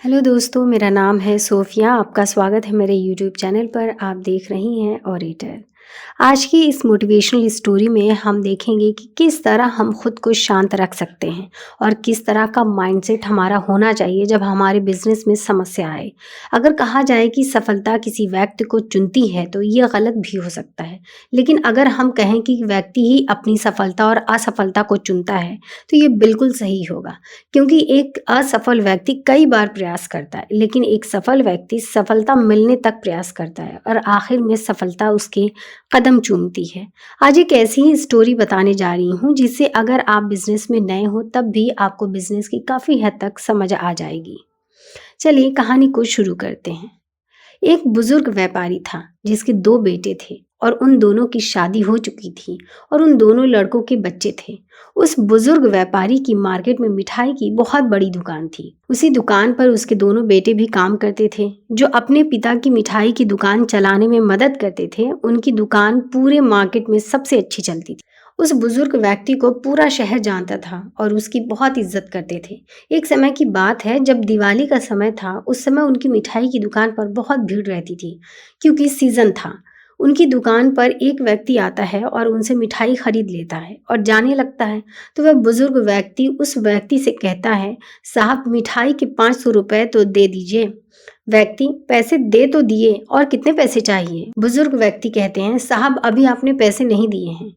Hello दोस्तों, मेरा नाम है सोफ़िया। आपका स्वागत है मेरे यूट्यूब चैनल पर। आप देख रही हैं ऑडिटर। आज की इस मोटिवेशनल स्टोरी में हम देखेंगे कि किस तरह हम खुद को शांत रख सकते हैं और किस तरह का माइंडसेट हमारा होना चाहिए जब हमारे बिजनेस में समस्या आए। अगर कहा जाए कि सफलता किसी व्यक्ति को चुनती है तो ये गलत भी हो सकता है, लेकिन अगर हम कहें कि व्यक्ति ही अपनी सफलता और असफलता को चुनता है तो ये बिल्कुल सही होगा। क्योंकि एक असफल व्यक्ति कई बार प्रयास करता है, लेकिन एक सफल व्यक्ति सफलता मिलने तक प्रयास करता है और आखिर में सफलता उसके कदम चूमती है। आज एक ऐसी ही स्टोरी बताने जा रही हूँ जिससे अगर आप बिजनेस में नए हो तब भी आपको बिजनेस की काफ़ी हद तक समझ आ जाएगी। चलिए कहानी को शुरू करते हैं। एक बुजुर्ग व्यापारी था जिसके 2 बेटे थे और उन दोनों की शादी हो चुकी थी और उन दोनों लड़कों के बच्चे थे। उस बुजुर्ग व्यापारी की मार्केट में मिठाई की बहुत बड़ी दुकान थी। उसी दुकान पर उसके दोनों बेटे भी काम करते थे जो अपने पिता की मिठाई की दुकान चलाने में मदद करते थे। उनकी दुकान पूरे मार्केट में सबसे अच्छी चलती थी। उस बुजुर्ग व्यक्ति को पूरा शहर जानता था और उसकी बहुत इज्जत करते थे। एक समय की बात है जब दिवाली का समय था। उस समय उनकी मिठाई की दुकान पर बहुत भीड़ रहती थी क्योंकि सीजन था। उनकी दुकान पर एक व्यक्ति आता है और उनसे मिठाई खरीद लेता है और जाने लगता है। तो वह बुजुर्ग व्यक्ति उस व्यक्ति से कहता है, साहब मिठाई के 500 रुपए तो दे दीजिए। व्यक्ति, पैसे दे तो दिए, और कितने पैसे चाहिए? बुजुर्ग व्यक्ति कहते हैं, साहब अभी आपने पैसे नहीं दिए हैं।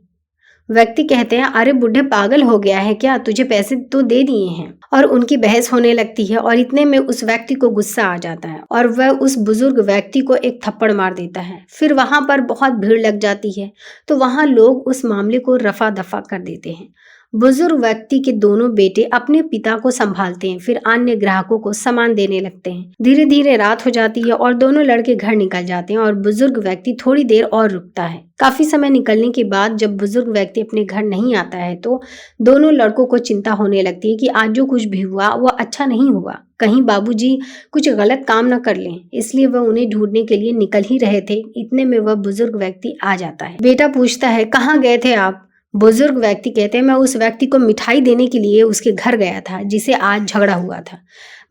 व्यक्ति कहते हैं, अरे बुढ़े पागल हो गया है क्या, तुझे पैसे तो दे दिए हैं। और उनकी बहस होने लगती है और इतने में उस व्यक्ति को गुस्सा आ जाता है और वह उस बुजुर्ग व्यक्ति को एक थप्पड़ मार देता है। फिर वहां पर बहुत भीड़ लग जाती है तो वहां लोग उस मामले को रफा दफा कर देते हैं। बुजुर्ग व्यक्ति के दोनों बेटे अपने पिता को संभालते हैं, फिर अन्य ग्राहकों को सामान देने लगते हैं। धीरे धीरे रात हो जाती है और दोनों लड़के घर निकल जाते हैं और बुजुर्ग व्यक्ति थोड़ी देर और रुकता है। काफी समय निकलने के बाद जब बुजुर्ग व्यक्ति अपने घर नहीं आता है तो दोनों लड़कों को चिंता होने लगती है कि आज जो कुछ भी हुआ वह अच्छा नहीं हुआ, कहीं बाबूजी कुछ गलत काम न कर लें। इसलिए वह उन्हें ढूंढने के लिए निकल ही रहे थे। इतने में वह बुजुर्ग व्यक्ति आ जाता है। बेटा पूछता है, कहाँ गए थे आप? बुजुर्ग व्यक्ति कहते हैं, मैं उस व्यक्ति को मिठाई देने के लिए उसके घर गया था जिसे आज झगड़ा हुआ था।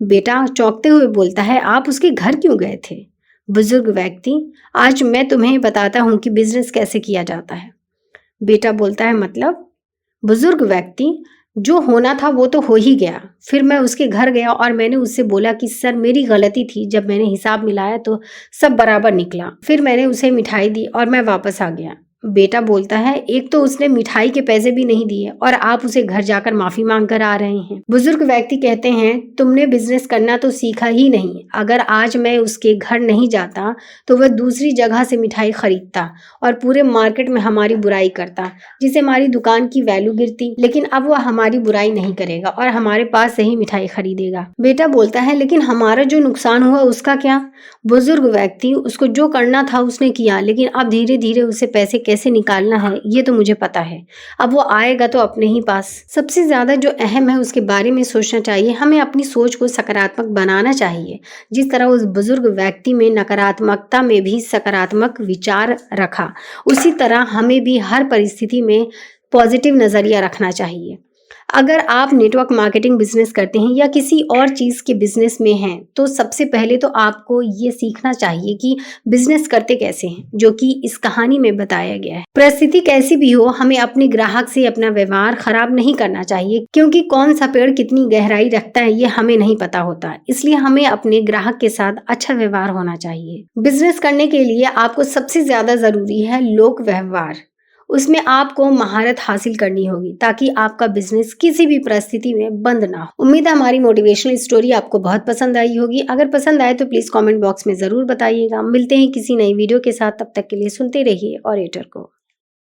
बेटा चौंकते हुए बोलता है, आप उसके घर क्यों गए थे? बुजुर्ग व्यक्ति, आज मैं तुम्हें बताता हूँ कि बिजनेस कैसे किया जाता है। बेटा बोलता है, मतलब? बुजुर्ग व्यक्ति, जो होना था वो तो हो ही गया। फिर मैं उसके घर गया और मैंने उससे बोला कि सर मेरी गलती थी, जब मैंने हिसाब मिलाया तो सब बराबर निकला। फिर मैंने उसे मिठाई दी और मैं वापस आ गया। बेटा बोलता है, एक तो उसने मिठाई के पैसे भी नहीं दिए और आप उसे घर जाकर माफी मांग कर आ रहे हैं। बुजुर्ग व्यक्ति कहते हैं, तुमने बिजनेस करना तो सीखा ही नहीं। अगर आज मैं उसके घर नहीं जाता तो वह दूसरी जगह से मिठाई खरीदता और पूरे मार्केट में हमारी बुराई करता, जिससे हमारी दुकान की वैल्यू गिरती। लेकिन अब वह हमारी बुराई नहीं करेगा और हमारे पास से ही मिठाई खरीदेगा। बेटा बोलता है, लेकिन हमारा जो नुकसान हुआ उसका क्या? बुजुर्ग व्यक्ति, उसको जो करना था उसने किया, लेकिन अब धीरे धीरे उसे पैसे कैसे निकालना है ये तो मुझे पता है। अब वो आएगा तो अपने ही पास। सबसे ज्यादा जो अहम है उसके बारे में सोचना चाहिए। हमें अपनी सोच को सकारात्मक बनाना चाहिए। जिस तरह उस बुजुर्ग व्यक्ति में नकारात्मकता में भी सकारात्मक विचार रखा, उसी तरह हमें भी हर परिस्थिति में पॉजिटिव नजरिया रखना चाहिए। अगर आप नेटवर्क मार्केटिंग बिजनेस करते हैं या किसी और चीज के बिजनेस में हैं तो सबसे पहले तो आपको ये सीखना चाहिए कि बिजनेस करते कैसे हैं, जो कि इस कहानी में बताया गया है। परिस्थिति कैसी भी हो, हमें अपने ग्राहक से अपना व्यवहार खराब नहीं करना चाहिए, क्योंकि कौन सा पेड़ कितनी गहराई रखता है ये हमें नहीं पता होता। इसलिए हमें अपने ग्राहक के साथ अच्छा व्यवहार होना चाहिए। बिजनेस करने के लिए आपको सबसे ज्यादा जरूरी है लोक व्यवहार। उसमें आपको महारत हासिल करनी होगी ताकि आपका बिजनेस किसी भी परिस्थिति में बंद ना हो। उम्मीद है हमारी मोटिवेशनल स्टोरी आपको बहुत पसंद आई होगी। अगर पसंद आए तो प्लीज कमेंट बॉक्स में जरूर बताइएगा। मिलते हैं किसी नई वीडियो के साथ, तब तक के लिए सुनते रहिए ऑडिटर को।